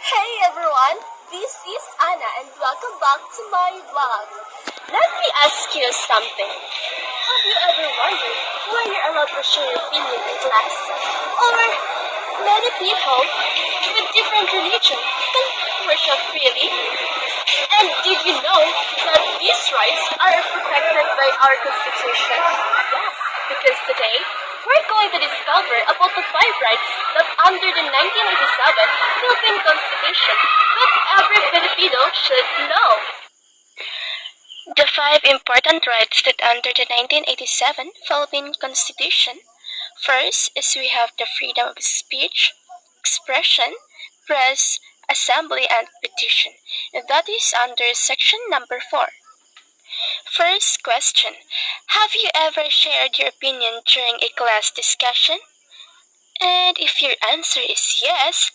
Hey everyone, this is Anna and welcome back to my vlog. Let me ask you something. Have you ever wondered why you're allowed to share your opinion in class? Or many people with different religion can worship freely? And did you know that these rights are protected by our Constitution? Yes, because today we're going to discover about the five rights that under the 1987 Philippine Constitution that every Filipino should know. The five important rights that under the 1987 Philippine Constitution. First is we have the freedom of speech, expression, press, assembly, and petition. And that is under section number 4. First question. Have you ever shared your opinion during a class discussion? And if your answer is yes,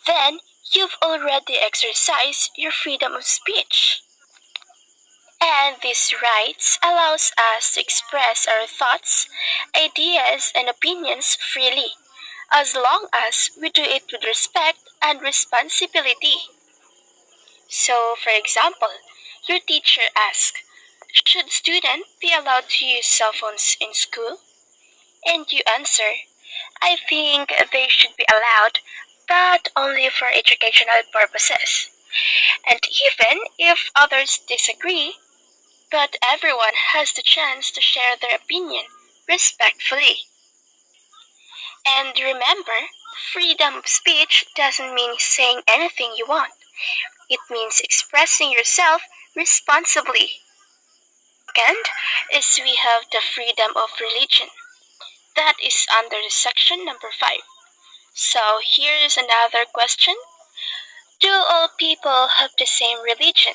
then you've already exercised your freedom of speech. And these rights allows us to express our thoughts, ideas, and opinions freely, as long as we do it with respect and responsibility. So, for example, your teacher asks, should students be allowed to use cell phones in school? And you answer, I think they should be allowed, but only for educational purposes. And even if others disagree, but everyone has the chance to share their opinion respectfully. And remember, freedom of speech doesn't mean saying anything you want. It means expressing yourself responsibly. Second is we have the freedom of religion. That is under the section number 5. So here is another question. Do all people have the same religion?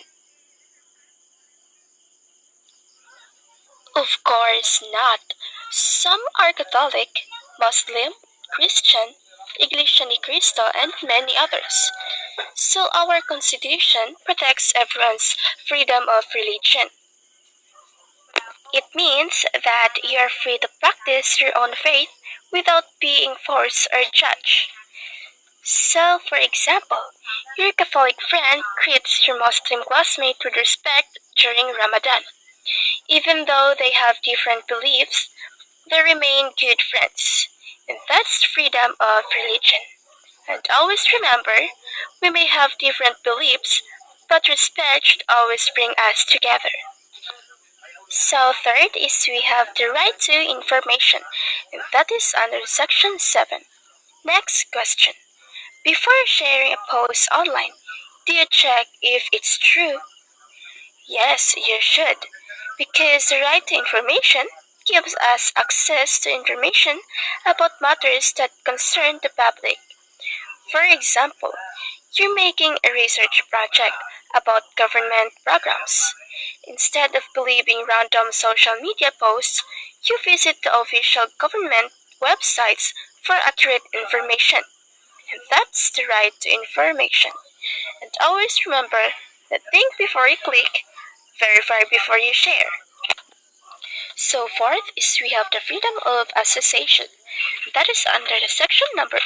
Of course not. Some are Catholic, Muslim, Christian, Iglesia ni Cristo, and many others. So our Constitution protects everyone's freedom of religion. It means that you are free to practice your own faith without being forced or judged. So, for example, your Catholic friend treats your Muslim classmate with respect during Ramadan. Even though they have different beliefs, they remain good friends. And that's freedom of religion. And always remember, we may have different beliefs, but respect should always bring us together. So third is we have the right to information, and that is under section 7. Next question. Before sharing a post online, do you check if it's true? Yes, you should, because the right to information gives us access to information about matters that concern the public. For example, you're making a research project about government programs. Instead of believing random social media posts, you visit the official government websites for accurate information. And that's the right to information. And always remember that think before you click, verify before you share. So fourth is we have the freedom of association. That is under the section number 8.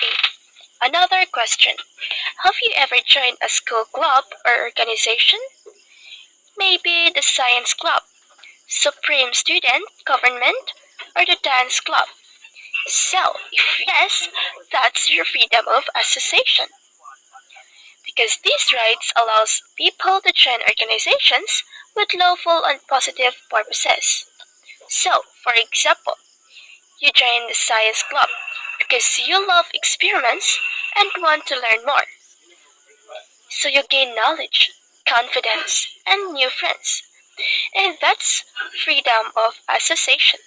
Another question. Have you ever joined a school club or organization? Maybe the science club, supreme student government, or the dance club. So, if yes, that's your freedom of association. Because these rights allows people to join organizations with lawful and positive purposes. So, for example, you join the science club because you love experiments and want to learn more. So you gain knowledge, confidence, and new friends. And that's freedom of association.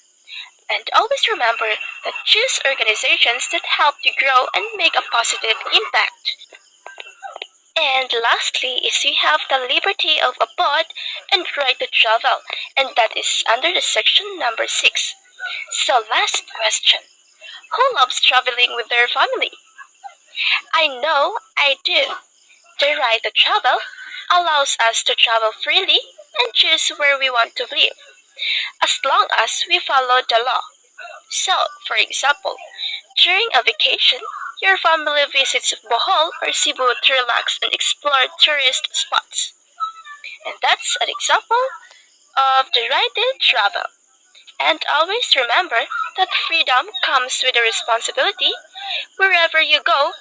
And always remember that choose organizations that help you grow and make a positive impact. And lastly is we have the liberty of abode and right to travel, and that is under the section number 6. So last question. Who loves traveling with their family? I know I do. The right to travel allows us to travel freely and choose where we want to live, as long as we follow the law. So, for example, during a vacation, Your family visits Bohol or Cebu to relax and explore tourist spots. And that's an example of the right day travel. And always remember that freedom comes with a responsibility. Wherever you go,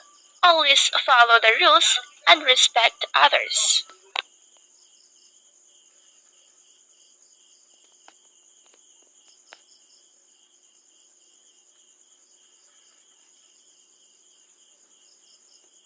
always follow the rules and respect others.